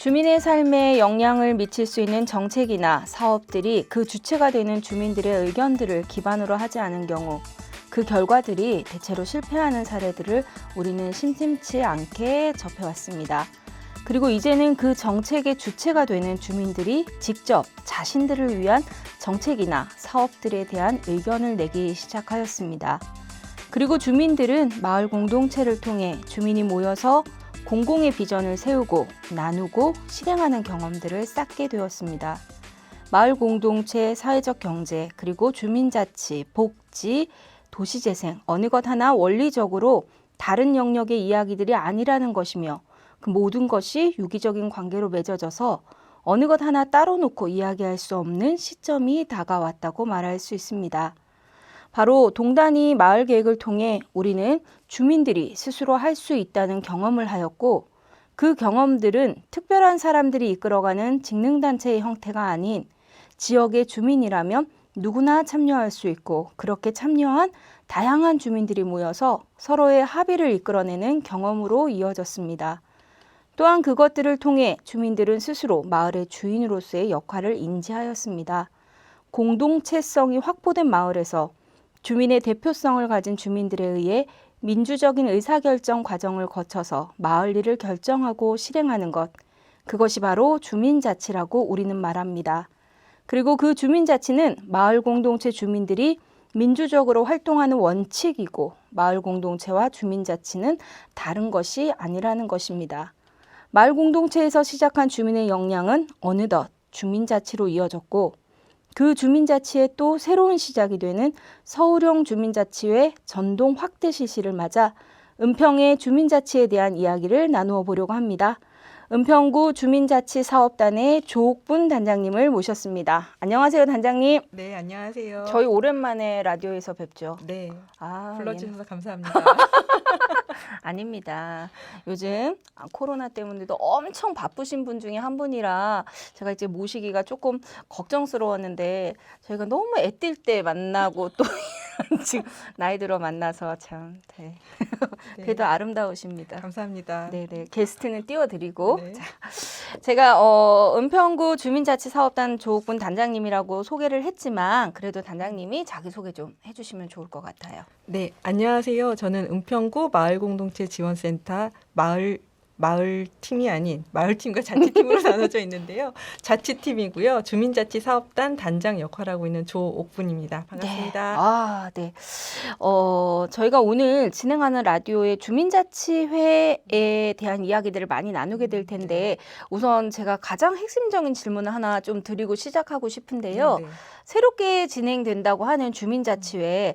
주민의 삶에 영향을 미칠 수 있는 정책이나 사업들이 그 주체가 되는 주민들의 의견들을 기반으로 하지 않은 경우 그 결과들이 대체로 실패하는 사례들을 우리는 심심치 않게 접해왔습니다. 그리고 이제는 그 정책의 주체가 되는 주민들이 직접 자신들을 위한 정책이나 사업들에 대한 의견을 내기 시작하였습니다. 그리고 주민들은 마을 공동체를 통해 주민이 모여서 공공의 비전을 세우고 나누고 실행하는 경험들을 쌓게 되었습니다. 마을 공동체, 사회적 경제, 그리고 주민자치, 복지, 도시재생, 어느 것 하나 원리적으로 다른 영역의 이야기들이 아니라는 것이며 그 모든 것이 유기적인 관계로 맺어져서 어느 것 하나 따로 놓고 이야기할 수 없는 시점이 다가왔다고 말할 수 있습니다. 바로 동단위 마을 계획을 통해 우리는 주민들이 스스로 할 수 있다는 경험을 하였고 그 경험들은 특별한 사람들이 이끌어가는 직능단체의 형태가 아닌 지역의 주민이라면 누구나 참여할 수 있고 그렇게 참여한 다양한 주민들이 모여서 서로의 합의를 이끌어내는 경험으로 이어졌습니다. 또한 그것들을 통해 주민들은 스스로 마을의 주인으로서의 역할을 인지하였습니다. 공동체성이 확보된 마을에서 주민의 대표성을 가진 주민들에 의해 민주적인 의사결정 과정을 거쳐서 마을 일을 결정하고 실행하는 것, 그것이 바로 주민자치라고 우리는 말합니다. 그리고 그 주민자치는 마을 공동체 주민들이 민주적으로 활동하는 원칙이고 마을 공동체와 주민자치는 다른 것이 아니라는 것입니다. 마을 공동체에서 시작한 주민의 역량은 어느덧 주민자치로 이어졌고 그 주민자치의 또 새로운 시작이 되는 서울형 주민자치회 전동 확대 실시를 맞아 은평의 주민자치에 대한 이야기를 나누어 보려고 합니다. 은평구 주민자치사업단의 조옥분 단장님을 모셨습니다. 안녕하세요, 단장님. 네, 안녕하세요. 저희 오랜만에 라디오에서 뵙죠. 네, 불러주셔서 감사합니다. 아닙니다. 요즘 코로나 때문에도 엄청 바쁘신 분 중에 한 분이라 제가 이제 모시기가 조금 걱정스러웠는데 저희가 너무 애뛸 때 만나고 또 지금 나이 들어 만나서 참 네. 그래도 아름다우십니다. 감사합니다. 네네, 게스트는 띄워드리고 네. 자, 제가 은평구 주민자치사업단 조옥분 단장님이라고 소개를 했지만 그래도 단장님이 자기소개 좀 해주시면 좋을 것 같아요. 네, 안녕하세요. 저는 은평구 마을공동체지원센터 마을팀이 아닌 마을팀과 자치팀으로 나눠져 있는데요. 자치팀이고요. 주민자치사업단 단장 역할하고 있는 조옥분입니다. 반갑습니다. 네. 저희가 오늘 진행하는 라디오의 주민자치회에 대한 이야기들을 많이 나누게 될 텐데 우선 제가 가장 핵심적인 질문을 하나 좀 드리고 시작하고 싶은데요. 네. 새롭게 진행된다고 하는 주민자치회에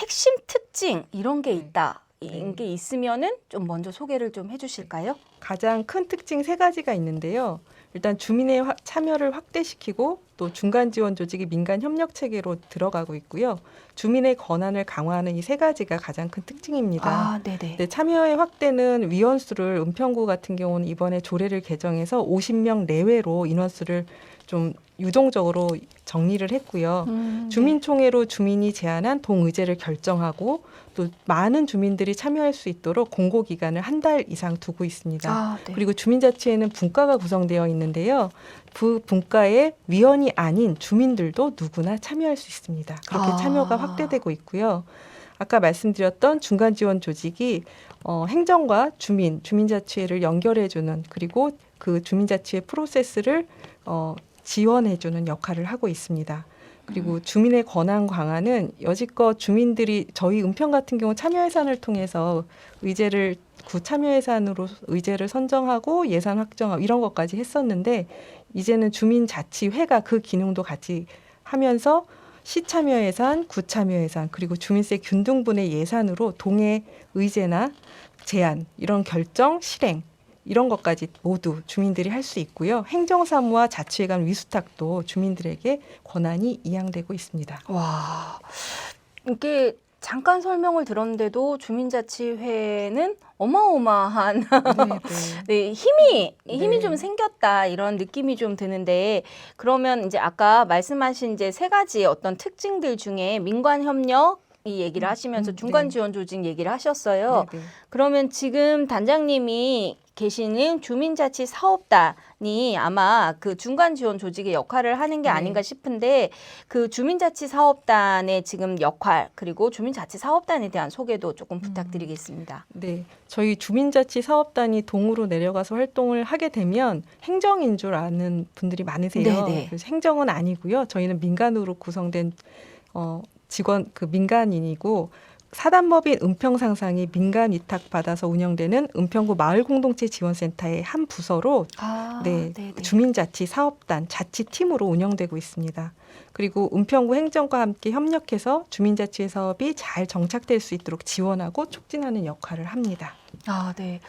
핵심 특징 이런 게 있다. 이런 게 있으면은 좀 먼저 소개를 좀 해주실까요? 가장 큰 특징 3가지가 있는데요. 일단 주민의 참여를 확대시키고 또 중간 지원 조직이 민간 협력 체계로 들어가고 있고요. 주민의 권한을 강화하는 이 3가지가 가장 큰 특징입니다. 네네. 네, 참여의 확대는 위원수를 은평구 같은 경우는 이번에 조례를 개정해서 50명 내외로 인원수를 좀 유동적으로 정리를 했고요. 주민총회로 주민이 제안한 동의제를 결정하고 또 많은 주민들이 참여할 수 있도록 공고기간을 1달 이상 두고 있습니다. 네. 그리고 주민자치회는 분과가 구성되어 있는데요. 그 분과에 위원이 아닌 주민들도 누구나 참여할 수 있습니다. 그렇게 참여가 확대되고 있고요. 아까 말씀드렸던 중간지원 조직이 행정과 주민자치회를 연결해주는 그리고 그 주민자치회 프로세스를 지원해주는 역할을 하고 있습니다. 그리고 주민의 권한 강화는 여지껏 주민들이 저희 은평 같은 경우 참여 예산을 통해서 구 참여 예산으로 의제를 선정하고 예산 확정하고 이런 것까지 했었는데 이제는 주민자치회가 그 기능도 같이 하면서 시 참여 예산, 구 참여 예산 그리고 주민세 균등분의 예산으로 동해 의제나 제안 이런 결정, 실행 이런 것까지 모두 주민들이 할 수 있고요. 행정사무와 자치회 간 위수탁도 주민들에게 권한이 이양되고 있습니다. 와, 이게 잠깐 설명을 들었는데도 주민자치회는 어마어마한 네, 힘이 좀 생겼다 이런 느낌이 좀 드는데 그러면 이제 아까 말씀하신 이제 3가지 어떤 특징들 중에 민관 협력 이 얘기를 하시면서 중간 지원 조직 얘기를 하셨어요. 네네. 그러면 지금 단장님이 계시는 주민자치 사업단이 아마 그 중간 지원 조직의 역할을 하는 게 네. 아닌가 싶은데 그 주민자치 사업단의 지금 역할 그리고 주민자치 사업단에 대한 소개도 조금 부탁드리겠습니다. 네, 저희 주민자치 사업단이 동으로 내려가서 활동을 하게 되면 행정인 줄 아는 분들이 많으세요. 네네. 그래서 행정은 아니고요. 저희는 민간으로 구성된 직원 민간인이고 사단법인 은평상상이 민간 위탁 받아서 운영되는 은평구 마을공동체지원센터의 한 부서로 네, 주민자치 사업단 자치팀으로 운영되고 있습니다. 그리고 은평구 행정과 함께 협력해서 주민자치 사업이 잘 정착될 수 있도록 지원하고 촉진하는 역할을 합니다. 아, 네.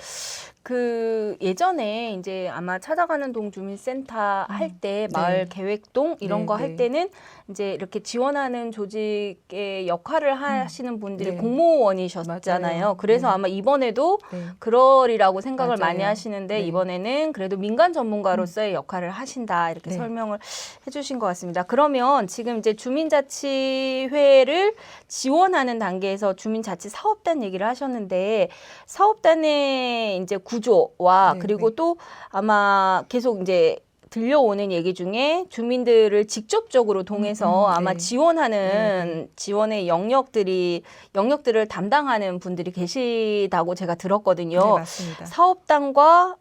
그 예전에 이제 아마 찾아가는 동 주민센터 할 때 마을 계획동 이런 거 할 때는 이제 이렇게 지원하는 조직의 역할을 하시는 분들이 공무원이셨잖아요. 맞아요. 그래서 네. 아마 이번에도 네. 그러리라고 생각을 맞아요. 많이 하시는데 네. 이번에는 그래도 민간 전문가로서의 역할을 하신다 이렇게 네. 설명을 해주신 것 같습니다. 그러면 지금 이제 주민자치회를 지원하는 단계에서 주민자치 사업단 얘기를 하셨는데 사업단의 이제 구조와 네, 그리고 네. 또 아마 계속 이제 들려오는 얘기 중에 주민들을 직접적으로 통해서 아마 네. 지원하는 지원의 영역들을 담당하는 분들이 계시다고 제가 들었거든요. 네, 맞습니다. 사업단과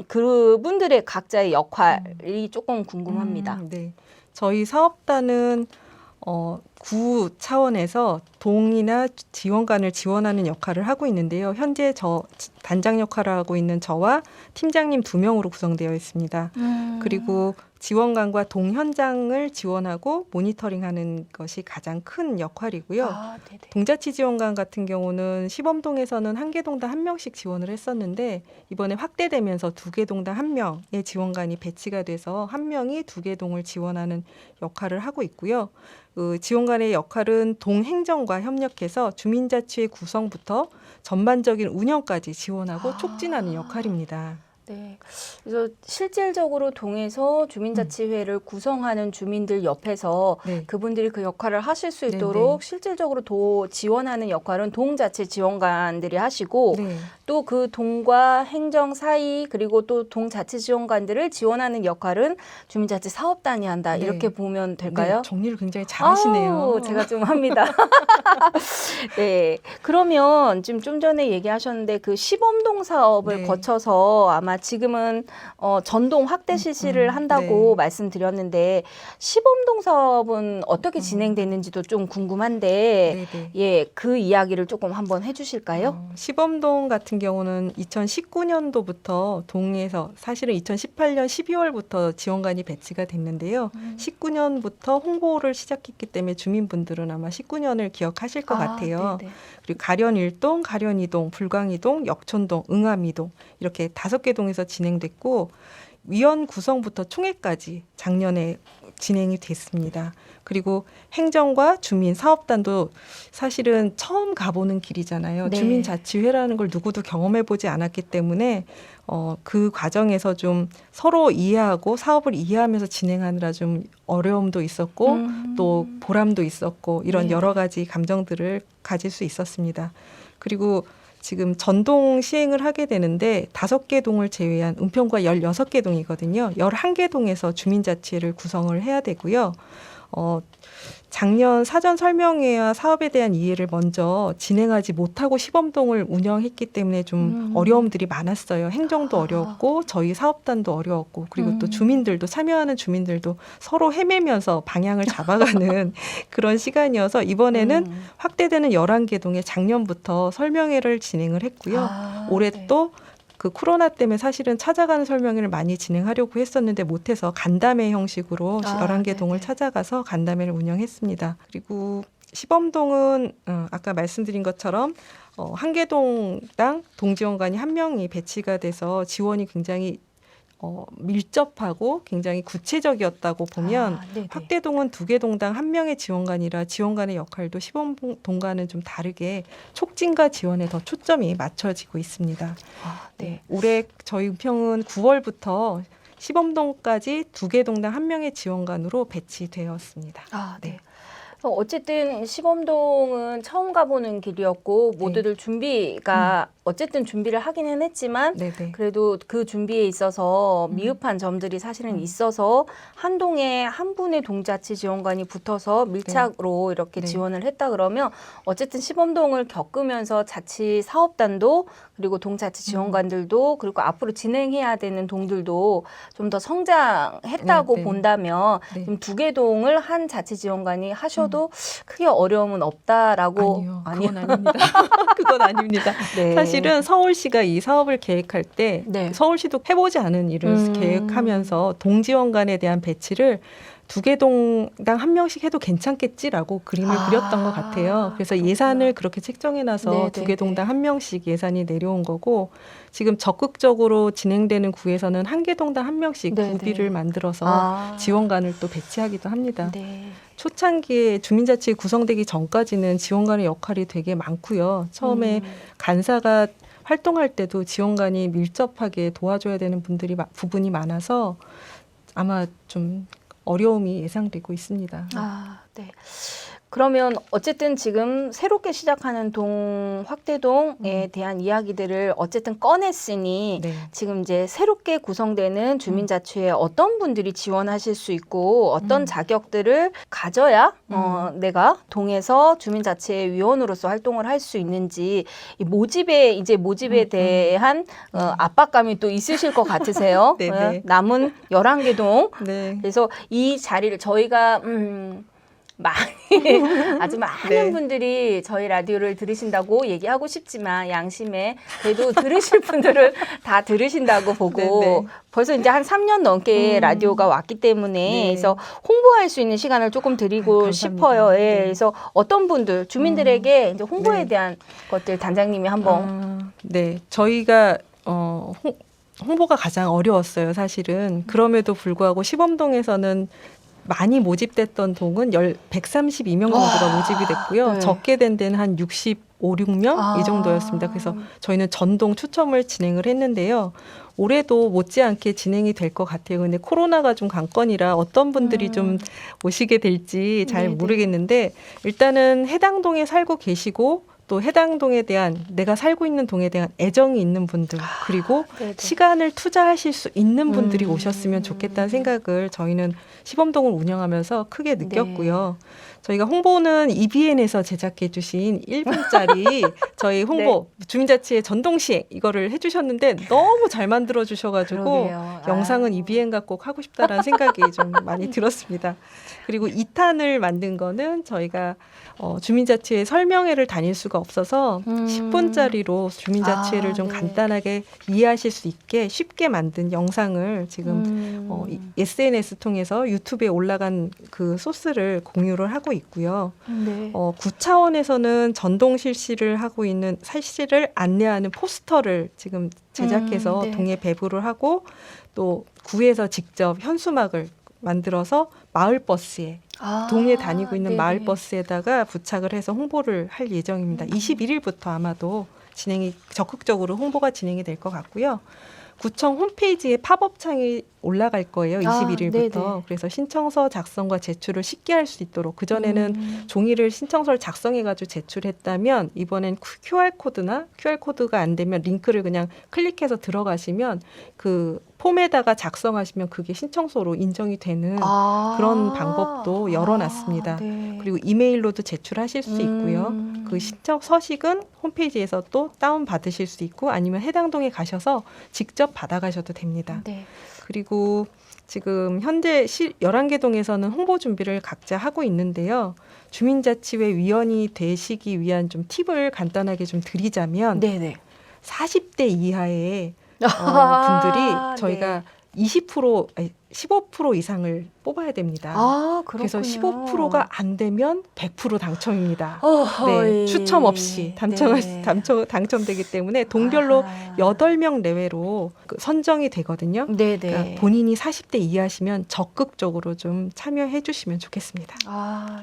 그분들의 각자의 역할이 조금 궁금합니다. 네. 저희 사업단은 구 차원에서 동이나 지원관을 지원하는 역할을 하고 있는데요. 현재 저 단장 역할을 하고 있는 저와 팀장님 2명으로 구성되어 있습니다. 그리고 지원관과 동 현장을 지원하고 모니터링하는 것이 가장 큰 역할이고요. 네네. 동자치 지원관 같은 경우는 시범동에서는 한 개 동당 1명씩 지원을 했었는데 이번에 확대되면서 2개 동당 1명의 지원관이 배치가 돼서 1명이 2개 동을 지원하는 역할을 하고 있고요. 지원관의 역할은 동 행정과 협력해서 주민자치의 구성부터 전반적인 운영까지 지원하고 촉진하는 역할입니다. 네. 그래서 실질적으로 동에서 주민자치회를 구성하는 주민들 옆에서 네. 그분들이 그 역할을 하실 수 네네. 있도록 실질적으로 지원하는 역할은 동자치 지원관들이 하시고 네. 또 그 동과 행정 사이 그리고 또 동자치 지원관들을 지원하는 역할은 주민자치 사업단이 한다. 네. 이렇게 보면 될까요? 네, 정리를 굉장히 잘하시네요. 아우, 제가 좀 합니다. 네. 그러면 지금 좀 전에 얘기하셨는데 그 시범동 사업을 네. 거쳐서 아마 지금은 전동 확대 실시를 한다고 네. 말씀드렸는데 시범동 사업은 어떻게 진행됐는지도 좀 궁금한데 네네. 예, 그 이야기를 조금 한번 해주실까요? 시범동 같은 경우는 2019년도부터 동에서 사실은 2018년 12월부터 지원관이 배치가 됐는데요. 19년부터 홍보를 시작했기 때문에 주민분들은 아마 19년을 기억하실 것 같아요. 네네. 그리고 가련 1동, 가련 2동, 불광 2동, 역촌동, 응암 2동 이렇게 5개 동에서 진행됐고 위원 구성부터 총회까지 작년에 진행이 됐습니다. 그리고 행정과 주민 사업단도 사실은 처음 가보는 길이잖아요. 네. 주민자치회라는 걸 누구도 경험해보지 않았기 때문에 그 과정에서 좀 서로 이해하고 사업을 이해하면서 진행하느라 좀 어려움도 있었고 또 보람도 있었고 이런 네. 여러 가지 감정들을 가질 수 있었습니다. 그리고 지금 전동 시행을 하게 되는데 5개 동을 제외한 은평구가 16개 동이거든요. 11개 동에서 주민자치회를 구성을 해야 되고요. 작년 사전 설명회와 사업에 대한 이해를 먼저 진행하지 못하고 시범동을 운영했기 때문에 좀 어려움들이 많았어요. 행정도 어려웠고 저희 사업단도 어려웠고 그리고 또 주민들도 참여하는 주민들도 서로 헤매면서 방향을 잡아가는 그런 시간이어서 이번에는 확대되는 11개 동에 작년부터 설명회를 진행을 했고요. 올해 네. 또 그 코로나 때문에 사실은 찾아가는 설명회를 많이 진행하려고 했었는데 못해서 간담회 형식으로 11개 동을 찾아가서 간담회를 운영했습니다. 그리고 시범동은 아까 말씀드린 것처럼 한 개 동당 동지원관이 1명이 배치가 돼서 지원이 굉장히 밀접하고 굉장히 구체적이었다고 보면 확대동은 2개 동당 1명의 지원관이라 지원관의 역할도 시범동과는 좀 다르게 촉진과 지원에 더 초점이 맞춰지고 있습니다. 네. 올해 저희 은평은 9월부터 시범동까지 2개 동당 1명의 지원관으로 배치되었습니다. 네. 그래서 어쨌든 시범동은 처음 가보는 길이었고 모두들 준비가 어쨌든 준비를 하기는 했지만 네네. 그래도 그 준비에 있어서 미흡한 점들이 사실은 있어서 한 동에 한 분의 동자치 지원관이 붙어서 밀착으로 이렇게 네. 지원을 했다 그러면 어쨌든 시범동을 겪으면서 자치 사업단도 그리고 동자치 지원관들도 그리고 앞으로 진행해야 되는 동들도 좀 더 성장했다고 네, 네. 본다면 네. 지금 두 개 동을 한 자치 지원관이 하셔도 크게 어려움은 없다라고 아니요, 그건 아닙니다. 그건 아닙니다. 네. 사실은 서울시가 이 사업을 계획할 때 네. 서울시도 해보지 않은 일을 계획하면서 동지원관에 대한 배치를 두 개 동당 한 명씩 해도 괜찮겠지라고 그림을 그렸던 것 같아요. 그래서 그렇구나. 예산을 그렇게 책정해놔서 네, 두 네, 개 동당 한 명씩 예산이 내려온 거고 지금 적극적으로 진행되는 구에서는 한 개 동당 한 명씩 네, 구비를 네. 만들어서 지원관을 또 배치하기도 합니다. 네. 초창기에 주민자치 구성되기 전까지는 지원관의 역할이 되게 많고요. 처음에 간사가 활동할 때도 지원관이 밀접하게 도와줘야 되는 부분이 많아서 아마 좀 어려움이 예상되고 있습니다. 네. 그러면 어쨌든 지금 새롭게 시작하는 동 확대동에 대한 이야기들을 어쨌든 꺼냈으니 네. 지금 이제 새롭게 구성되는 주민자치에 어떤 분들이 지원하실 수 있고 어떤 자격들을 가져야 내가 동에서 주민자치의 위원으로서 활동을 할 수 있는지 이 모집에 대한 압박감이 또 있으실 것 같으세요. 네, 네. 남은 11개 동. 네. 그래서 이 자리를 저희가 아주 많은 네. 분들이 저희 라디오를 들으신다고 얘기하고 싶지만 양심에 그래도 들으실 분들은 다 들으신다고 보고 네, 네. 벌써 이제 한 3년 넘게 라디오가 왔기 때문에 네. 그래서 홍보할 수 있는 시간을 조금 드리고 감사합니다. 싶어요. 예. 네. 그래서 어떤 분들 주민들에게 이제 홍보에 네. 대한 것들 단장님이 한번 네, 저희가 홍보가 가장 어려웠어요, 사실은. 그럼에도 불구하고 시범동에서는 많이 모집됐던 동은 132명 정도가 모집이 됐고요. 네. 적게 된 데는 한 65, 6명 이 정도였습니다. 그래서 저희는 전동 추첨을 진행을 했는데요. 올해도 못지않게 진행이 될 것 같아요. 근데 코로나가 좀 관건이라 어떤 분들이 좀 오시게 될지 잘 네네. 모르겠는데 일단은 해당 동에 살고 계시고 또 해당 동에 대한 내가 살고 있는 동에 대한 애정이 있는 분들 그리고 네네. 시간을 투자하실 수 있는 분들이 오셨으면 좋겠다는 생각을 저희는 시범동을 운영하면서 크게 느꼈고요. 저희가 홍보는 EBN에서 제작해 주신 1분짜리 저희 홍보 주민자치의 전동시행 이거를 해주셨는데 너무 잘 만들어 주셔가지고 그러게요. 영상은 EBN과 꼭 하고 싶다라는 생각이 좀 많이 들었습니다. 그리고 2탄을 만든 거는 저희가 주민자치회 설명회를 다닐 수가 없어서 10분짜리로 주민자치회를 좀 네. 간단하게 이해하실 수 있게 쉽게 만든 영상을 지금 SNS 통해서 유튜브에 올라간 그 소스를 공유를 하고 있고요. 네. 구차원에서는 전동 실시를 하고 있는 실시를 안내하는 포스터를 지금 제작해서 네. 동에 배부를 하고 또 구에서 직접 현수막을 만들어서 마을버스에 동에 다니고 있는 네네. 마을버스에다가 부착을 해서 홍보를 할 예정입니다. 21일부터 아마도 적극적으로 홍보가 진행이 될 것 같고요. 구청 홈페이지에 팝업 창이 올라갈 거예요. 21일부터. 네네. 그래서 신청서 작성과 제출을 쉽게 할 수 있도록 그전에는 종이를 신청서를 작성해가지고 제출했다면 이번엔 QR코드나 QR코드가 안 되면 링크를 그냥 클릭해서 들어가시면 그 폼에다가 작성하시면 그게 신청서로 인정이 되는 그런 방법도 열어놨습니다. 네. 그리고 이메일로도 제출하실 수 있고요. 그 신청 서식은 홈페이지에서 또 다운 받으실 수 있고 아니면 해당 동에 가셔서 직접 받아가셔도 됩니다. 네. 그리고 지금 현재 11개 동에서는 홍보 준비를 각자 하고 있는데요. 주민자치회 위원이 되시기 위한 좀 팁을 간단하게 좀 드리자면 네네. 40대 이하의 분들이 저희가 15% 이상을 뽑아야 됩니다. 그렇군요. 그래서 15%가 안 되면 100% 당첨입니다. 어허이. 네, 추첨 없이 당첨되기 때문에 동별로 8명 내외로 선정이 되거든요. 네네. 그러니까 본인이 40대 이하시면 적극적으로 좀 참여해 주시면 좋겠습니다.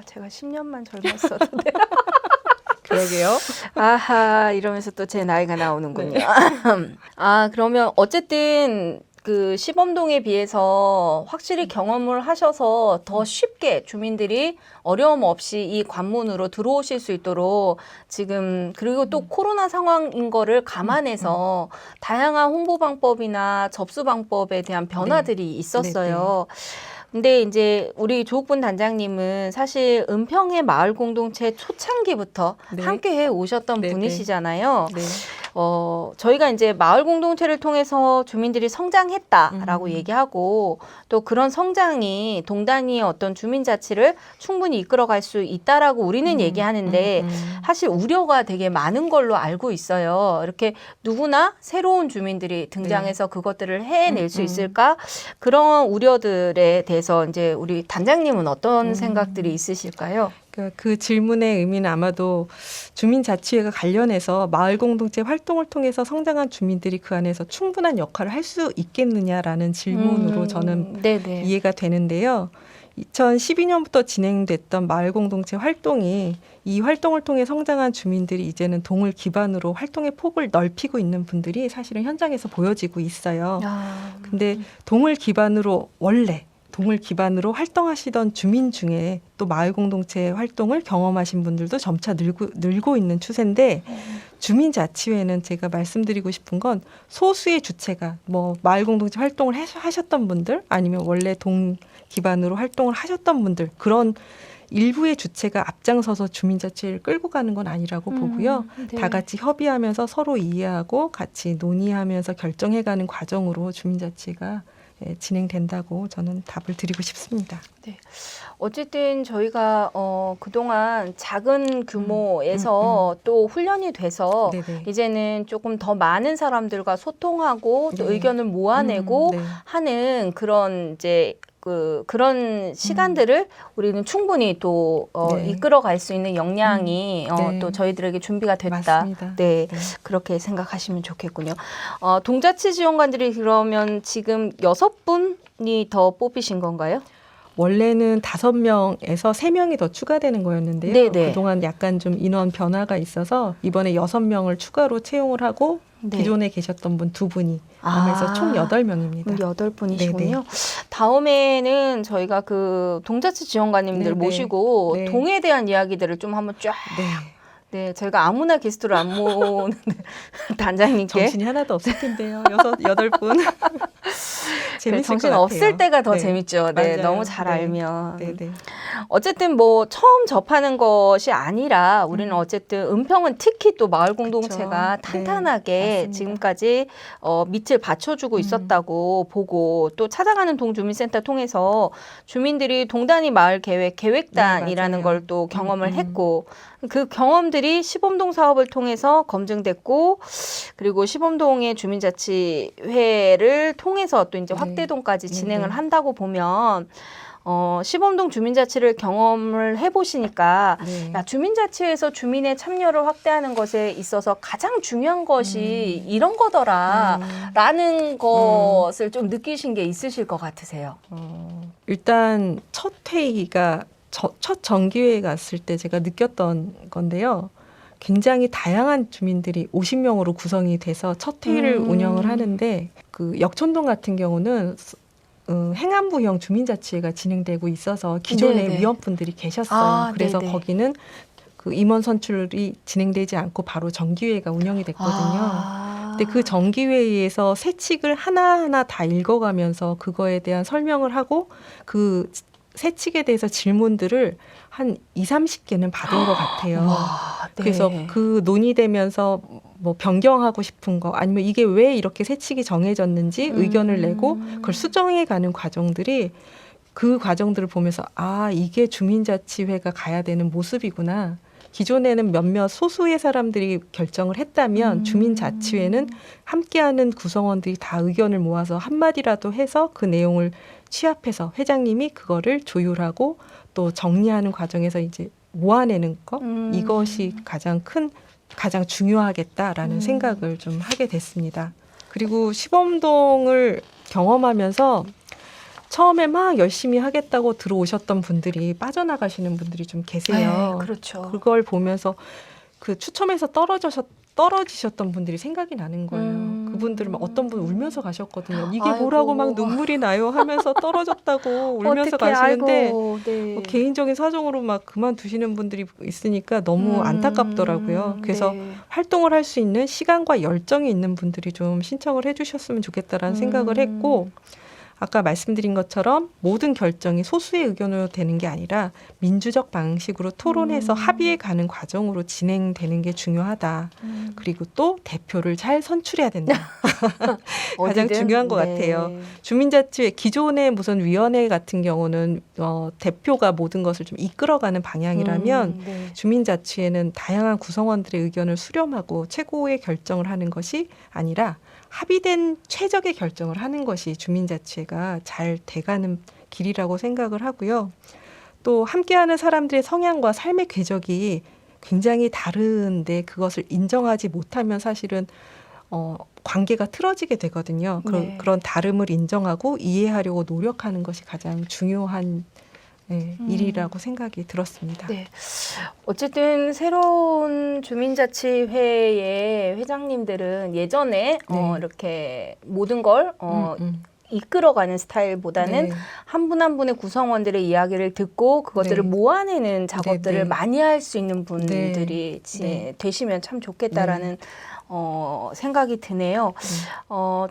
제가 10년만 젊었어도 돼. 그러게요. 이러면서 또 제 나이가 나오는군요. 그러면 어쨌든 그 시범동에 비해서 확실히 경험을 하셔서 더 쉽게 주민들이 어려움 없이 이 관문으로 들어오실 수 있도록 지금 그리고 또 코로나 상황인 거를 감안해서 다양한 홍보 방법이나 접수 방법에 대한 변화들이 있었어요. 근데 이제 우리 조욱분 단장님은 사실 은평의 마을 공동체 초창기부터 네. 함께 해 오셨던 네, 분이시잖아요. 네. 저희가 이제 마을 공동체를 통해서 주민들이 성장했다라고 얘기하고 또 그런 성장이 동단위의 어떤 주민자치를 충분히 이끌어갈 수 있다라고 우리는 얘기하는데 사실 우려가 되게 많은 걸로 알고 있어요. 이렇게 누구나 새로운 주민들이 등장해서 그것들을 해낼 수 있을까? 그런 우려들에 대해서 이제 우리 단장님은 어떤 생각들이 있으실까요? 그 질문의 의미는 아마도 주민자치회가 관련해서 마을 공동체 활동을 통해서 성장한 주민들이 그 안에서 충분한 역할을 할 수 있겠느냐라는 질문으로 저는 네네. 이해가 되는데요. 2012년부터 진행됐던 마을 공동체 활동이 이 활동을 통해 성장한 주민들이 이제는 동을 기반으로 활동의 폭을 넓히고 있는 분들이 사실은 현장에서 보여지고 있어요. 근데 동을 기반으로 동을 기반으로 활동하시던 주민 중에 또 마을 공동체 활동을 경험하신 분들도 점차 늘고 있는 추세인데 주민자치회는 제가 말씀드리고 싶은 건 소수의 주체가 뭐 마을 공동체 활동을 하셨던 분들 아니면 원래 동 기반으로 활동을 하셨던 분들 그런 일부의 주체가 앞장서서 주민자치회를 끌고 가는 건 아니라고 보고요. 네. 다 같이 협의하면서 서로 이해하고 같이 논의하면서 결정해가는 과정으로 주민자치회가 진행된다고 저는 답을 드리고 싶습니다. 네. 어쨌든 저희가 그동안 작은 규모에서 또 훈련이 돼서 네네. 이제는 조금 더 많은 사람들과 소통하고 또 네. 의견을 모아내고 네. 하는 그런 이제 그런 시간들을 우리는 충분히 또 네. 이끌어갈 수 있는 역량이 네. 또 저희들에게 준비가 됐다. 맞습니다. 네, 네. 그렇게 생각하시면 좋겠군요. 동자치 지원관들이 그러면 지금 6분이 더 뽑히신 건가요? 원래는 5명에서 3명이 더 추가되는 거였는데요. 네네. 그동안 약간 좀 인원 변화가 있어서 이번에 6명을 추가로 채용을 하고 네. 기존에 계셨던 분 2분이 그래서 총 8명입니다. 8분이시군요. 네네. 다음에는 저희가 그 동자치 지원관님들 네네. 모시고 네. 동에 대한 이야기들을 좀 한번 쫙 네, 저희가 아무나 게스트를 안 모으는 단장님께 정신이 하나도 없을 텐데요. 8분. 재밌을 정신 것 없을 같아요. 때가 더 네. 재밌죠. 네, 맞아요. 너무 잘 네. 알면. 네네. 어쨌든 뭐 처음 접하는 것이 아니라 우리는 어쨌든 은평은 특히 또 마을 공동체가 그쵸. 탄탄하게 네, 맞습니다. 지금까지 밑을 받쳐주고 있었다고 보고 또 찾아가는 동주민센터 통해서 주민들이 동단위 마을 계획단이라는 네, 맞아요. 걸 또 경험을 했고 그 경험들이 시범동 사업을 통해서 검증됐고 그리고 시범동의 주민자치회를 통해서 또 이제 네. 확대동까지 진행을 네. 한다고 보면 시범동 주민자치를 경험을 해보시니까 네. 야, 주민자치에서 주민의 참여를 확대하는 것에 있어서 가장 중요한 것이 이런 거더라 라는 것을 좀 느끼신 게 있으실 것 같으세요. 일단 첫 회의가 첫 정기회에 갔을 때 제가 느꼈던 건데요. 굉장히 다양한 주민들이 50명으로 구성이 돼서 첫 회의를 운영을 하는데 그 역촌동 같은 경우는 행안부형 주민자치회가 진행되고 있어서 기존에 네네. 위원분들이 계셨어요. 그래서 네네. 거기는 그 임원 선출이 진행되지 않고 바로 정기회가 운영이 됐거든요. 근데 그 정기회의에서 세칙을 하나하나 다 읽어가면서 그거에 대한 설명을 하고 그 세칙에 대해서 질문들을 한 20-30개는 받은 것 같아요. 와, 네. 그래서 그 논의되면서 뭐 변경하고 싶은 거 아니면 이게 왜 이렇게 세칙이 정해졌는지 의견을 내고 그걸 수정해가는 과정들이 그 과정들을 보면서 아 이게 주민자치회가 가야 되는 모습이구나. 기존에는 몇몇 소수의 사람들이 결정을 했다면 주민자치회는 함께하는 구성원들이 다 의견을 모아서 한마디라도 해서 그 내용을 취합해서 회장님이 그거를 조율하고 또 정리하는 과정에서 이제 모아내는 거 이것이 가장 중요하겠다라는 생각을 좀 하게 됐습니다. 그리고 시범동을 경험하면서 처음에 막 열심히 하겠다고 들어오셨던 분들이 빠져나가시는 분들이 좀 계세요. 네, 그렇죠. 그걸 보면서 그 추첨에서 떨어지셨던 분들이 생각이 나는 거예요. 그분들은 막 어떤 분 울면서 가셨거든요. 이게 아이고. 뭐라고 막 눈물이 나요 하면서 떨어졌다고 울면서 어떡해, 가시는데 아이고, 네. 뭐 개인적인 사정으로 막 그만두시는 분들이 있으니까 너무 안타깝더라고요. 그래서 네. 활동을 할 수 있는 시간과 열정이 있는 분들이 좀 신청을 해주셨으면 좋겠다라는 생각을 했고, 아까 말씀드린 것처럼 모든 결정이 소수의 의견으로 되는 게 아니라 민주적 방식으로 토론해서 합의에 가는 과정으로 진행되는 게 중요하다. 그리고 또 대표를 잘 선출해야 된다. 가장 어디든? 중요한 것 네. 같아요. 주민자치회 기존의 무슨 위원회 같은 경우는 대표가 모든 것을 좀 이끌어가는 방향이라면 네. 주민자치회는 다양한 구성원들의 의견을 수렴하고 최고의 결정을 하는 것이 아니라 합의된 최적의 결정을 하는 것이 주민자치회가 잘 돼가는 길이라고 생각을 하고요. 또 함께하는 사람들의 성향과 삶의 궤적이 굉장히 다른데 그것을 인정하지 못하면 사실은 관계가 틀어지게 되거든요. 네. 그런 다름을 인정하고 이해하려고 노력하는 것이 가장 중요한 일이라고 생각이 들었습니다. 네. 어쨌든 새로운 주민자치회의 회장님들은 예전에 이렇게 모든 걸 이끌어가는 스타일보다는 네. 한 분 한 분의 구성원들의 이야기를 듣고 그것들을 네. 모아내는 작업들을 네. 많이 할 수 있는 분들이 네. 되시면 참 좋겠다라는 생각이 드네요.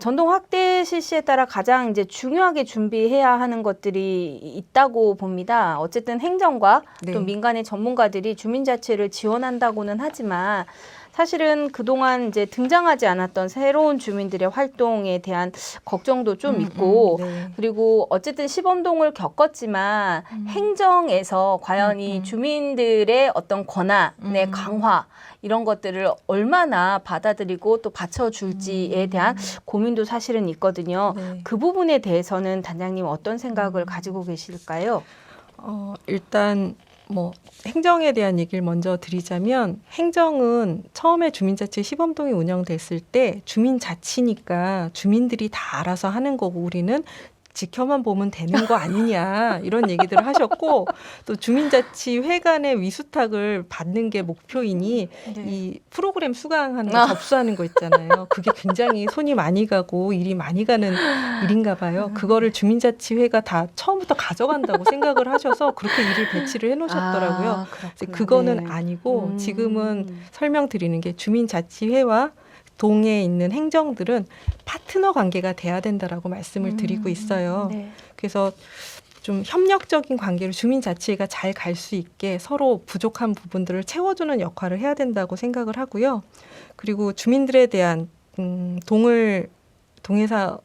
전동 확대 실시에 따라 가장 이제 중요하게 준비해야 하는 것들이 있다고 봅니다. 어쨌든 행정과 또 민간의 전문가들이 주민자치를 지원한다고는 하지만 사실은 그동안 이제 등장하지 않았던 새로운 주민들의 활동에 대한 걱정도 좀 있고 그리고 어쨌든 시범동을 겪었지만 행정에서 과연 이 주민들의 어떤 권한의 강화 이런 것들을 얼마나 받아들이고 또 받쳐줄지에 대한 고민도 사실은 있거든요. 그 부분에 대해서는 단장님 어떤 생각을 가지고 계실까요? 일단 행정에 대한 얘기를 먼저 드리자면 행정은 처음에 주민자치 시범동이 운영됐을 때 주민자치니까 주민들이 다 알아서 하는 거고 우리는 지켜만 보면 되는 거 아니냐 이런 얘기들을 하셨고 또 주민자치회관의 위수탁을 받는 게 목표이니 이 프로그램 수강하는 거 접수하는 거 있잖아요. 그게 굉장히 손이 많이 가고 일이 많이 가는 일인가 봐요. 그거를 주민자치회가 다 처음부터 가져간다고 생각을 하셔서 그렇게 일을 배치를 해놓으셨더라고요. 그거는 아니고 지금은 설명드리는 게 주민자치회와 동에 있는 행정들은 파트너 관계가 돼야 된다라고 말씀을 드리고 있어요. 그래서 좀 협력적인 관계로 주민자치회가 잘 갈 수 있게 서로 부족한 부분들을 채워주는 역할을 해야 된다고 생각을 하고요. 그리고 주민들에 대한 동에서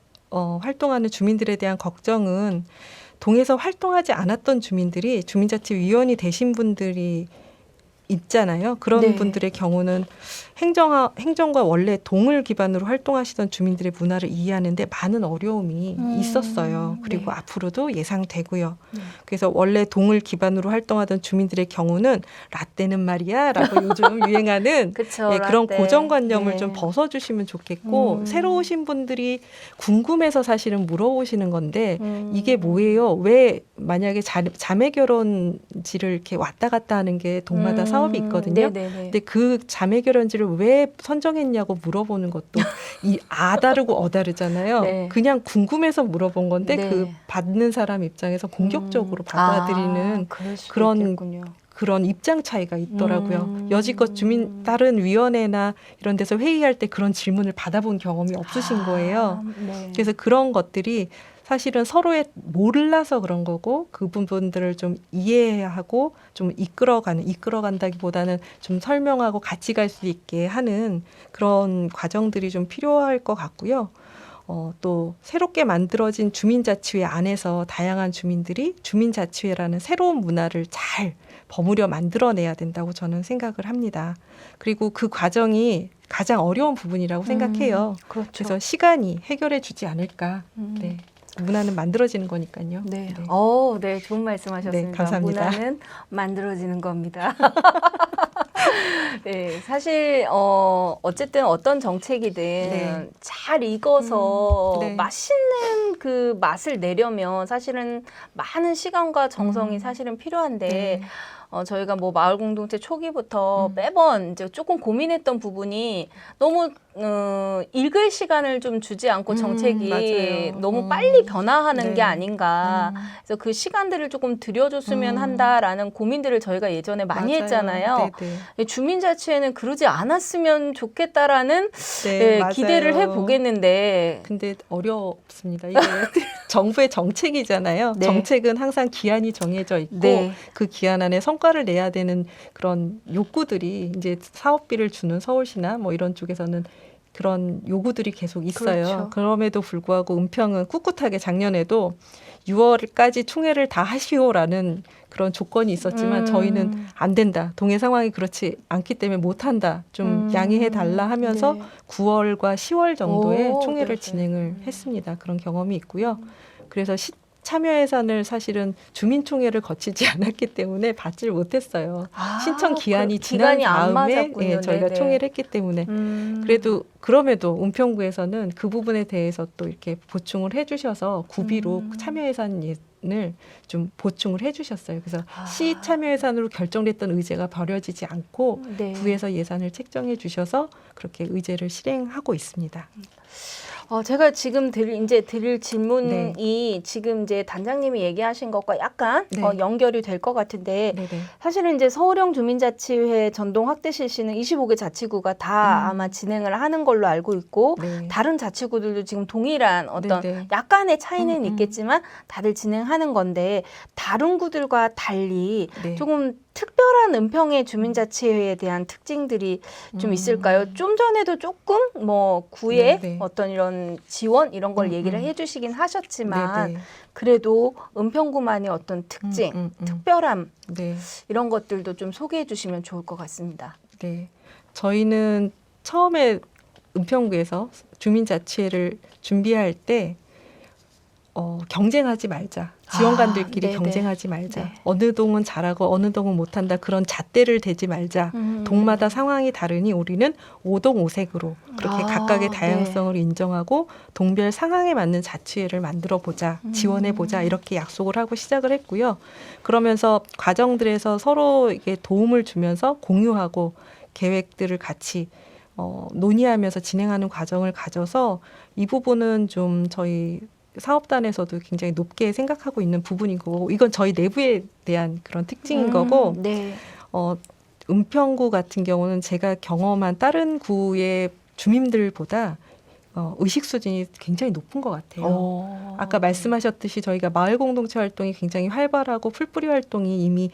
활동하는 주민들에 대한 걱정은 동에서 활동하지 않았던 주민들이 주민자치위원이 되신 분들이 있잖아요. 그런 분들의 경우는 행정과 원래 동을 기반으로 활동하시던 주민들의 문화를 이해하는데 많은 어려움이 있었어요. 그리고 앞으로도 예상되고요. 그래서 원래 동을 기반으로 활동하던 주민들의 경우는 라떼는 말이야 라고 요즘 유행하는 그쵸, 그런 라떼. 고정관념을 좀 벗어주시면 좋겠고 새로 오신 분들이 궁금해서 사실은 물어보시는 건데 이게 뭐예요? 왜 만약에 자매 결혼지를 이렇게 왔다 갔다 하는 게 동마다 사업이 있거든요. 근데 그 자매 결혼지를 왜 선정했냐고 물어보는 것도 다르고 다르잖아요. 그냥 궁금해서 물어본 건데 그 받는 사람 입장에서 공격적으로 받아들이는 그런 입장 차이가 있더라고요. 여지껏 다른 위원회나 이런 데서 회의할 때 그런 질문을 받아본 경험이 없으신 거예요. 그래서 그런 것들이 사실은 서로의 몰라서 그런 거고 그 부분들을 좀 이해해야 하고 좀 이끌어간다기보다는 좀 설명하고 같이 갈 수 있게 하는 그런 과정들이 좀 필요할 것 같고요. 또 새롭게 만들어진 주민자치회 안에서 다양한 주민들이 주민자치회라는 새로운 문화를 잘 버무려 만들어내야 된다고 저는 생각을 합니다. 그리고 그 과정이 가장 어려운 부분이라고 생각해요. 그래서 시간이 해결해 주지 않을까. 문화는 만들어지는 거니까요. 네, 좋은 말씀하셨습니다. 네, 감사합니다. 문화는 만들어지는 겁니다. 네, 사실 어쨌든 어떤 정책이든 잘 익어서 맛있는 그 맛을 내려면 사실은 많은 시간과 정성이 사실은 필요한데 저희가 뭐 마을 공동체 초기부터 매번 이제 조금 고민했던 부분이 너무 읽을 시간을 좀 주지 않고 정책이 맞아요. 너무 빨리 변화하는 네. 게 아닌가. 그래서 그 시간들을 조금 들여줬으면 한다라는 고민들을 저희가 예전에 많이 맞아요. 했잖아요. 네네. 주민자치회는 그러지 않았으면 좋겠다라는 네, 맞아요. 기대를 해보겠는데. 근데 어렵습니다. 이게 정부의 정책이잖아요. 네. 정책은 항상 기한이 정해져 있고 네. 그 기한 안에 성과를 내야 되는 그런 욕구들이 이제 사업비를 주는 서울시나 뭐 이런 쪽에서는 그런 요구들이 계속 있어요. 그렇죠. 그럼에도 불구하고 은평은 꿋꿋하게 작년에도 6월까지 총회를 다 하시오라는 그런 조건이 있었지만 저희는 안 된다. 동해 상황이 그렇지 않기 때문에 못 한다. 좀 양해해 달라 하면서 네. 9월과 10월 정도에 오, 총회를 네. 진행을 했습니다. 그런 경험이 있고요. 그래서 참여 예산을 사실은 주민총회를 거치지 않았기 때문에 받질 못했어요. 신청 기한이 지난 기간이 안 다음에 맞았군요. 저희가 네네. 총회를 했기 때문에 그래도 그럼에도 은평구에서는 그 부분에 대해서 또 이렇게 보충을 해주셔서 구비로 참여 예산을 좀 보충을 해주셨어요. 그래서 시 참여 예산으로 결정됐던 의제가 버려지지 않고 네. 구에서 예산을 책정해 주셔서 그렇게 의제를 실행하고 있습니다. 제가 지금 드릴 질문이 지금 이제 단장님이 얘기하신 것과 약간 네. 연결이 될 것 같은데 네네. 사실은 이제 서울형 주민자치회 전동 확대 실시는 25개 자치구가 다 아마 진행을 하는 걸로 알고 있고 네. 다른 자치구들도 지금 동일한 어떤 네네. 약간의 차이는 있겠지만 다들 진행하는 건데 다른 구들과 달리 네. 조금 특별한 은평의 주민자치회에 대한 특징들이 좀 있을까요? 좀 전에도 조금 뭐 구의 네네. 어떤 이런 지원 이런 걸 얘기를 해주시긴 하셨지만 네네. 그래도 은평구만의 어떤 특징, 특별함 네. 이런 것들도 좀 소개해 주시면 좋을 것 같습니다. 네. 저희는 처음에 은평구에서 주민자치회를 준비할 때 경쟁하지 말자. 지원관들끼리 네네. 경쟁하지 말자. 네. 어느 동은 잘하고 어느 동은 못한다. 그런 잣대를 대지 말자. 동마다 상황이 다르니 우리는 5동 5색으로 그렇게 각각의 다양성을 인정하고 동별 상황에 맞는 자치회를 만들어 보자. 지원해 보자. 이렇게 약속을 하고 시작을 했고요. 그러면서 과정들에서 서로에게 도움을 주면서 공유하고 계획들을 같이 논의하면서 진행하는 과정을 가져서 이 부분은 좀 저희 사업단에서도 굉장히 높게 생각하고 있는 부분인 거고 이건 저희 내부에 대한 그런 특징인 거고 네. 은평구 같은 경우는 제가 경험한 다른 구의 주민들보다 의식 수준이 굉장히 높은 것 같아요. 아까 말씀하셨듯이 저희가 마을 공동체 활동이 굉장히 활발하고 풀뿌리 활동이 이미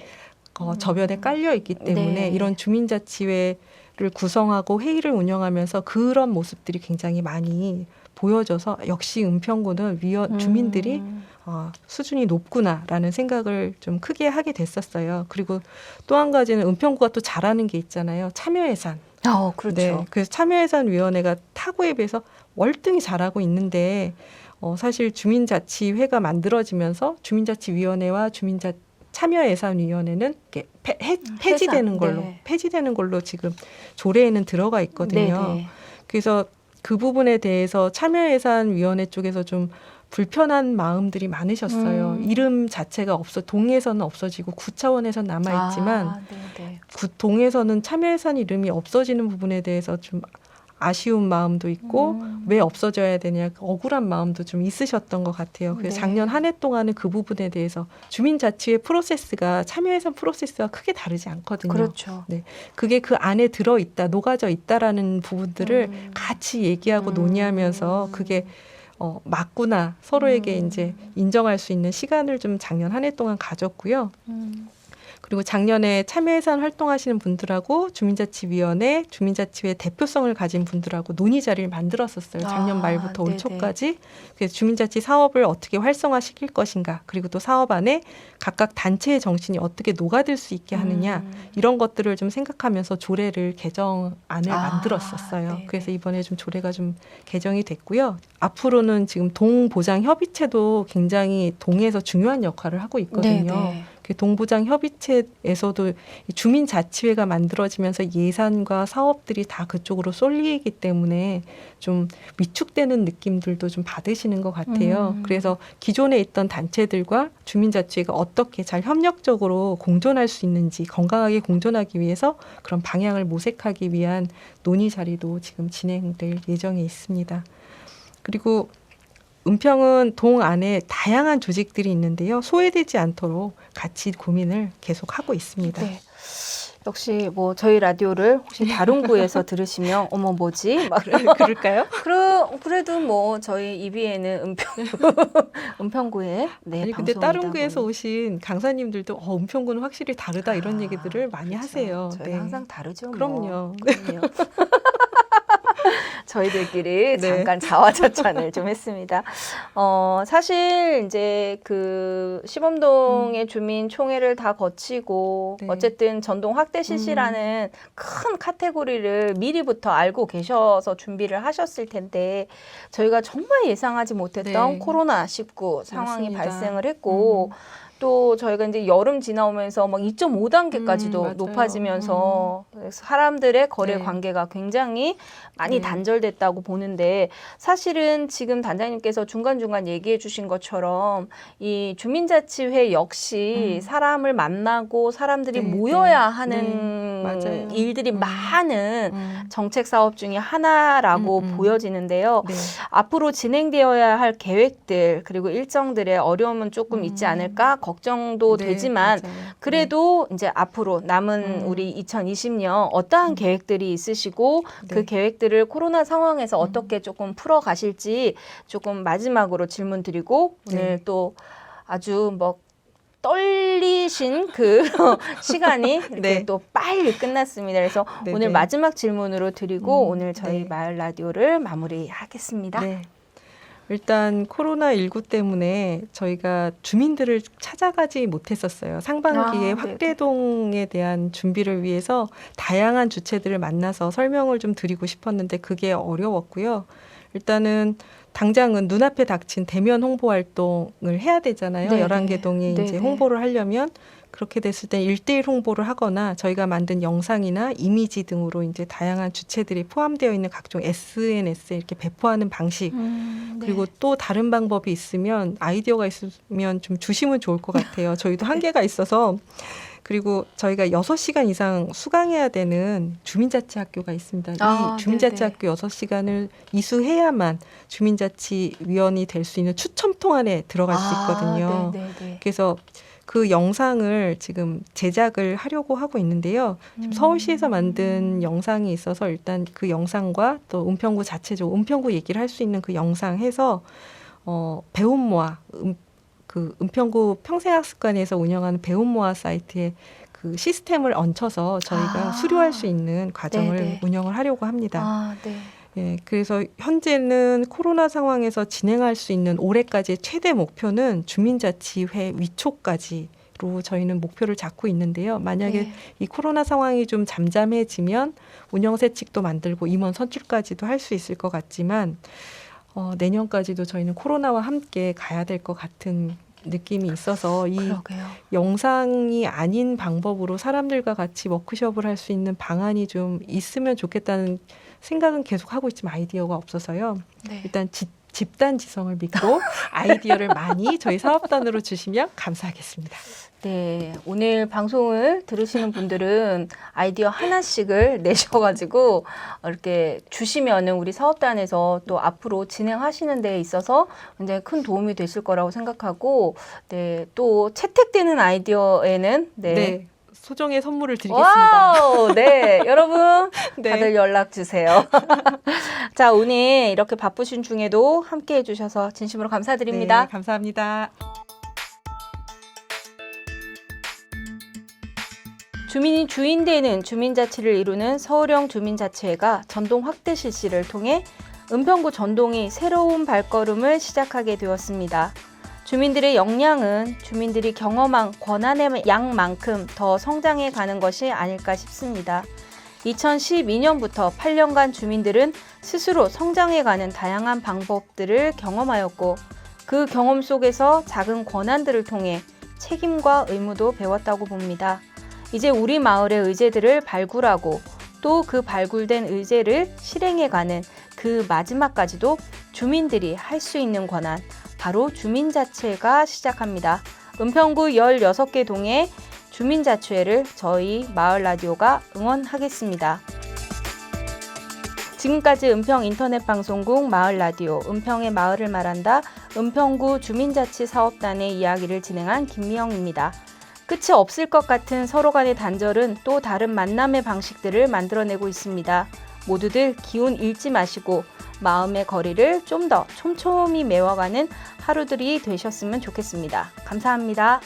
저변에 깔려 있기 때문에 네. 이런 주민자치회를 구성하고 회의를 운영하면서 그런 모습들이 굉장히 많이 보여져서 역시 은평구는 주민들이 수준이 높구나라는 생각을 좀 크게 하게 됐었어요. 그리고 또 한 가지는 은평구가 또 잘하는 게 있잖아요. 참여예산. 그렇죠. 네, 그래서 참여예산위원회가 타구에 비해서 월등히 잘하고 있는데 사실 주민자치회가 만들어지면서 주민자치위원회와 참여예산위원회는 이렇게 폐지되는 걸로 네. 폐지되는 걸로 지금 조례에는 들어가 있거든요. 네네. 그래서 그 부분에 대해서 참여예산위원회 쪽에서 좀 불편한 마음들이 많으셨어요. 이름 자체가 동에서는 없어지고 구 차원에서 남아 있지만 네네. 동에서는 참여예산 이름이 없어지는 부분에 대해서 좀 아쉬운 마음도 있고 왜 없어져야 되냐 억울한 마음도 좀 있으셨던 것 같아요. 그래서 네. 작년 한 해 동안은 그 부분에 대해서 주민자치회 프로세스가 참여예산 프로세스와 크게 다르지 않거든요. 그렇죠. 네, 그게 그 안에 들어있다, 녹아져 있다라는 부분들을 같이 얘기하고 논의하면서 그게 맞구나 서로에게 이제 인정할 수 있는 시간을 좀 작년 한 해 동안 가졌고요. 그리고 작년에 참여예산 활동하시는 분들하고 주민자치위원회, 주민자치회 대표성을 가진 분들하고 논의 자리를 만들었었어요. 작년 말부터 올 네네. 초까지. 그래서 주민자치 사업을 어떻게 활성화시킬 것인가, 그리고 또 사업 안에 각각 단체의 정신이 어떻게 녹아들 수 있게 하느냐, 이런 것들을 좀 생각하면서 조례를 개정안을 만들었었어요. 네네. 그래서 이번에 좀 조례가 좀 개정이 됐고요. 앞으로는 지금 동보장협의체도 굉장히 동에서 중요한 역할을 하고 있거든요. 네네. 동부장 협의체에서도 주민자치회가 만들어지면서 예산과 사업들이 다 그쪽으로 쏠리기 때문에 좀 위축되는 느낌들도 좀 받으시는 것 같아요. 그래서 기존에 있던 단체들과 주민자치회가 어떻게 잘 협력적으로 공존할 수 있는지, 건강하게 공존하기 위해서 그런 방향을 모색하기 위한 논의 자리도 지금 진행될 예정에 있습니다. 그리고 은평은 동 안에 다양한 조직들이 있는데요. 소외되지 않도록 같이 고민을 계속하고 있습니다. 네. 역시 뭐 저희 라디오를 혹시 다른 구에서 들으시면 어머 뭐지? 막 그럴까요? 그래도 뭐 저희 EBN은 은평구에 네, 아니 근데 방송이다 다른 구에서 보니. 오신 강사님들도 은평구는 확실히 다르다 이런 얘기들을 많이 그렇죠. 하세요. 저희가 항상 다르죠. 그럼요. 그럼요. 저희들끼리 네. 잠깐 자화자찬을 좀 했습니다. 사실 이제 그 시범동의 주민 총회를 다 거치고 네. 어쨌든 전동 확대 실시라는 큰 카테고리를 미리부터 알고 계셔서 준비를 하셨을 텐데 저희가 정말 예상하지 못했던 네. 코로나19 상황이 맞습니다. 발생을 했고 또 저희가 이제 여름 지나오면서 막 2.5단계까지도 맞아요. 높아지면서 사람들의 거래 네. 관계가 굉장히 많이 네. 단절됐다고 보는데 사실은 지금 단장님께서 중간중간 얘기해 주신 것처럼 이 주민자치회 역시 사람을 만나고 사람들이 네, 모여야 네. 하는 맞아요. 일들이 많은 음. 정책 사업 중에 하나라고 보여지는데요. 네. 앞으로 진행되어야 할 계획들 그리고 일정들의 어려움은 조금 있지 않을까 걱정도 네, 되지만 맞아요. 그래도 이제 앞으로 남은 우리 2020년 어떠한 계획들이 있으시고 그 네. 계획들을 코로나 상황에서 어떻게 조금 풀어 가실지 조금 마지막으로 질문 드리고 오늘 네. 또 아주 뭐 떨리신 그 시간이 이렇게 네. 또 빨리 끝났습니다. 그래서 네, 오늘 네. 마지막 질문으로 드리고 오늘 저희 네. 마을 라디오를 마무리하겠습니다. 네. 일단 코로나19 때문에 저희가 주민들을 찾아가지 못했었어요. 상반기에 아, 네네. 확대동에 대한 준비를 위해서 다양한 주체들을 만나서 설명을 좀 드리고 싶었는데 그게 어려웠고요. 일단은 당장은 눈앞에 닥친 대면 홍보 활동을 해야 되잖아요. 네네. 11개 동에 이제 네네. 홍보를 하려면 그렇게 됐을 때 1대1 홍보를 하거나 저희가 만든 영상이나 이미지 등으로 이제 다양한 주체들이 포함되어 있는 각종 SNS에 이렇게 배포하는 방식 네. 그리고 또 다른 방법이 있으면 아이디어가 있으면 좀 주시면 좋을 것 같아요. 저희도 한계가 있어서 그리고 저희가 6시간 이상 수강해야 되는 주민자치학교가 있습니다. 아, 이 주민자치학교 6시간을 이수해야만 주민자치위원이 될 수 있는 추첨통 안에 들어갈 수 있거든요. 네네네. 그래서 그 영상을 지금 제작을 하려고 하고 있는데요. 지금 서울시에서 만든 영상이 있어서 일단 그 영상과 또 은평구 자체적으로 은평구 얘기를 할 수 있는 그 영상 해서 배움모아 그 은평구 평생학습관에서 운영하는 배움모아 사이트에 그 시스템을 얹혀서 저희가 수료할 수 있는 과정을 네네. 운영을 하려고 합니다. 아, 네. 예, 그래서 현재는 코로나 상황에서 진행할 수 있는 올해까지의 최대 목표는 주민자치회 위촉까지로 저희는 목표를 잡고 있는데요. 만약에 네. 이 코로나 상황이 좀 잠잠해지면 운영세칙도 만들고 임원 선출까지도 할 수 있을 것 같지만 내년까지도 저희는 코로나와 함께 가야 될 것 같은 느낌이 있어서 이 그러게요. 영상이 아닌 방법으로 사람들과 같이 워크숍을 할 수 있는 방안이 좀 있으면 좋겠다는 생각은 계속 하고 있지만 아이디어가 없어서요. 네. 일단 집단 지성을 믿고 아이디어를 많이 저희 사업단으로 주시면 감사하겠습니다. 네, 오늘 방송을 들으시는 분들은 아이디어 하나씩을 내셔가지고 이렇게 주시면은 우리 사업단에서 또 앞으로 진행하시는 데 있어서 굉장히 큰 도움이 되실 거라고 생각하고, 네, 또 채택되는 아이디어에는 네. 소정의 선물을 드리겠습니다. 와우, 네, 여러분 네. 다들 연락 주세요. 자, 오늘 이렇게 바쁘신 중에도 함께 해주셔서 진심으로 감사드립니다. 네, 감사합니다. 주민이 주인되는 주민자치를 이루는 서울형 주민자치회가 전동 확대 실시를 통해 은평구 전동이 새로운 발걸음을 시작하게 되었습니다. 주민들의 역량은 주민들이 경험한 권한의 양만큼 더 성장해 가는 것이 아닐까 싶습니다. 2012년부터 8년간 주민들은 스스로 성장해 가는 다양한 방법들을 경험하였고 그 경험 속에서 작은 권한들을 통해 책임과 의무도 배웠다고 봅니다. 이제 우리 마을의 의제들을 발굴하고 또 그 발굴된 의제를 실행해가는 그 마지막까지도 주민들이 할 수 있는 권한, 바로 주민자치회가 시작합니다. 은평구 16개 동의 주민자치회를 저희 마을 라디오가 응원하겠습니다. 지금까지 은평인터넷방송국 마을라디오 은평의 마을을 말한다 은평구 주민자치사업단의 이야기를 진행한 김미영입니다. 끝이 없을 것 같은 서로 간의 단절은 또 다른 만남의 방식들을 만들어내고 있습니다. 모두들 기운 잃지 마시고 마음의 거리를 좀 더 촘촘히 메워가는 하루들이 되셨으면 좋겠습니다. 감사합니다.